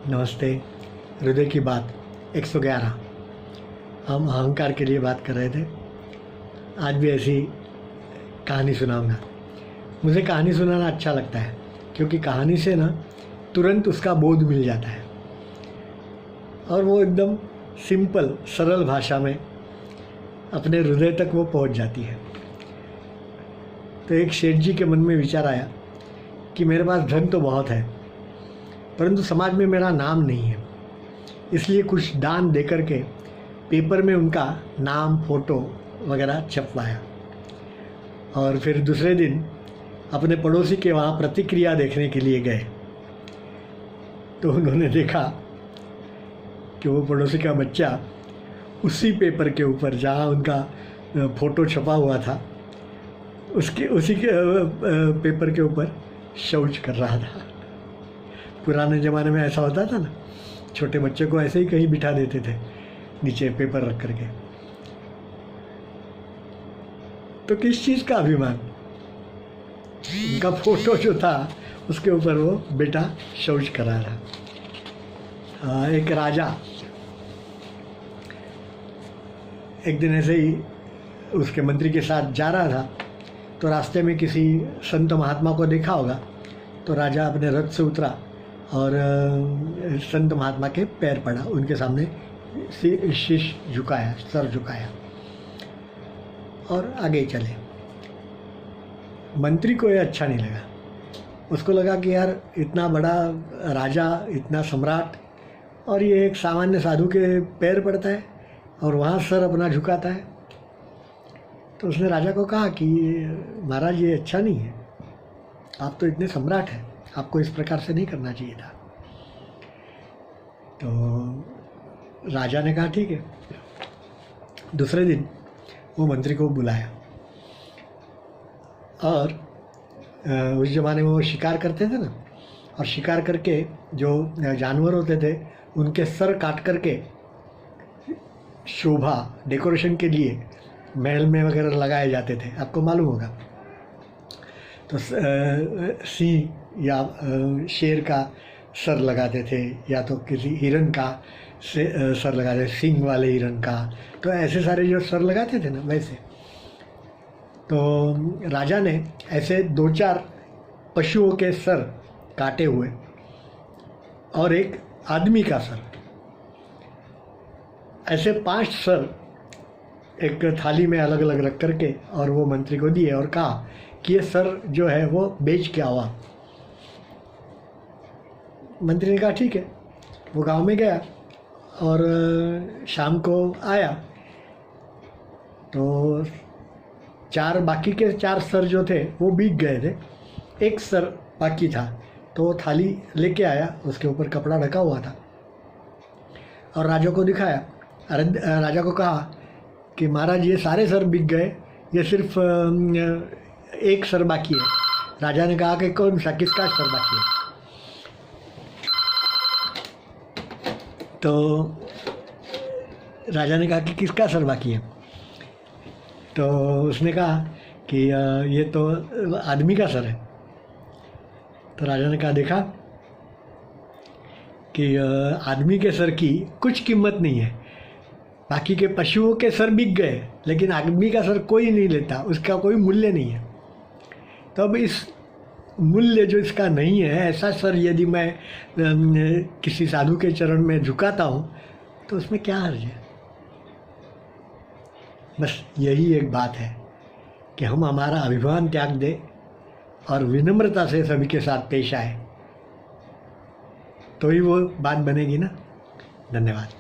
नमस्ते। हृदय की बात 111। हम अहंकार के लिए बात कर रहे थे। आज भी ऐसी कहानी सुनाऊंगा। मुझे कहानी सुनाना अच्छा लगता है क्योंकि कहानी से ना तुरंत उसका बोध मिल जाता है और वो एकदम सिंपल सरल भाषा में अपने हृदय तक वो पहुंच जाती है। तो एक सेठ जी के मन में विचार आया कि मेरे पास धन तो बहुत है परंतु समाज में मेरा नाम नहीं है, इसलिए कुछ दान दे करके पेपर में उनका नाम फोटो वगैरह छपवाया और फिर दूसरे दिन अपने पड़ोसी के वहाँ प्रतिक्रिया देखने के लिए गए। तो उन्होंने देखा कि वो पड़ोसी का बच्चा उसी पेपर के ऊपर जहाँ उनका फ़ोटो छपा हुआ था उसी के पेपर के ऊपर शौच कर रहा था। पुराने ज़माने में ऐसा होता था ना, छोटे बच्चे को ऐसे ही कहीं बिठा देते थे नीचे पेपर रख करके। तो किस चीज़ का अभिमान, उनका फोटो जो था उसके ऊपर वो बेटा शौच करा रहा। एक राजा एक दिन ऐसे ही उसके मंत्री के साथ जा रहा था तो रास्ते में किसी संत महात्मा को देखा होगा। तो राजा अपने रथ से उतरा और संत महात्मा के पैर पड़ा, उनके सामने शीश झुकाया, सर झुकाया और आगे चले। मंत्री को ये अच्छा नहीं लगा। उसको लगा कि यार इतना बड़ा राजा, इतना सम्राट, और ये एक सामान्य साधु के पैर पड़ता है और वहाँ सर अपना झुकाता है। तो उसने राजा को कहा कि महाराज ये अच्छा नहीं है, आप तो इतने सम्राट हैं, आपको इस प्रकार से नहीं करना चाहिए था। तो राजा ने कहा ठीक है। दूसरे दिन वो मंत्री को बुलाया और उस ज़माने में वो शिकार करते थे ना, और शिकार करके जो जानवर होते थे उनके सर काट करके शोभा डेकोरेशन के लिए महल में वगैरह लगाए जाते थे, आपको मालूम होगा। तो सिंह या शेर का सर लगाते थे या तो किसी हिरन का सर लगाते थे, सींग वाले हिरन का। तो ऐसे सारे जो सर लगाते थे ना वैसे। तो राजा ने ऐसे 2-4 पशुओं के सर काटे हुए और एक आदमी का सर, ऐसे 5 सर एक थाली में अलग अलग रख करके और वो मंत्री को दिए और कहा कि ये सर जो है वो बेच के आवा। मंत्री ने कहा ठीक है। वो गांव में गया और शाम को आया तो बाकी के 4 सर जो थे वो बिक गए थे, एक सर बाकी था। तो वो थाली लेके आया, उसके ऊपर कपड़ा ढका हुआ था और राजा को दिखाया। राजा को कहा कि महाराज ये सारे सर बिक गए, ये सिर्फ एक सर बाकी है। राजा ने कहा कि कौन सा, किसका सर बाकी है? तो राजा ने कहा कि किसका सर बाकी है? तो उसने कहा कि ये तो आदमी का सर है। तो राजा ने कहा देखा कि आदमी के सर की कुछ कीमत नहीं है, बाकी के पशुओं के सर बिक गए लेकिन आदमी का सर कोई नहीं लेता, उसका कोई मूल्य नहीं है। तो अब इस मूल्य जो इसका नहीं है, ऐसा सर यदि मैं किसी साधु के चरण में झुकाता हूँ तो उसमें क्या हर्ज है? बस यही एक बात है कि हम हमारा अभिमान त्याग दें और विनम्रता से सभी के साथ पेश आए, तो ही वो बात बनेगी ना। धन्यवाद।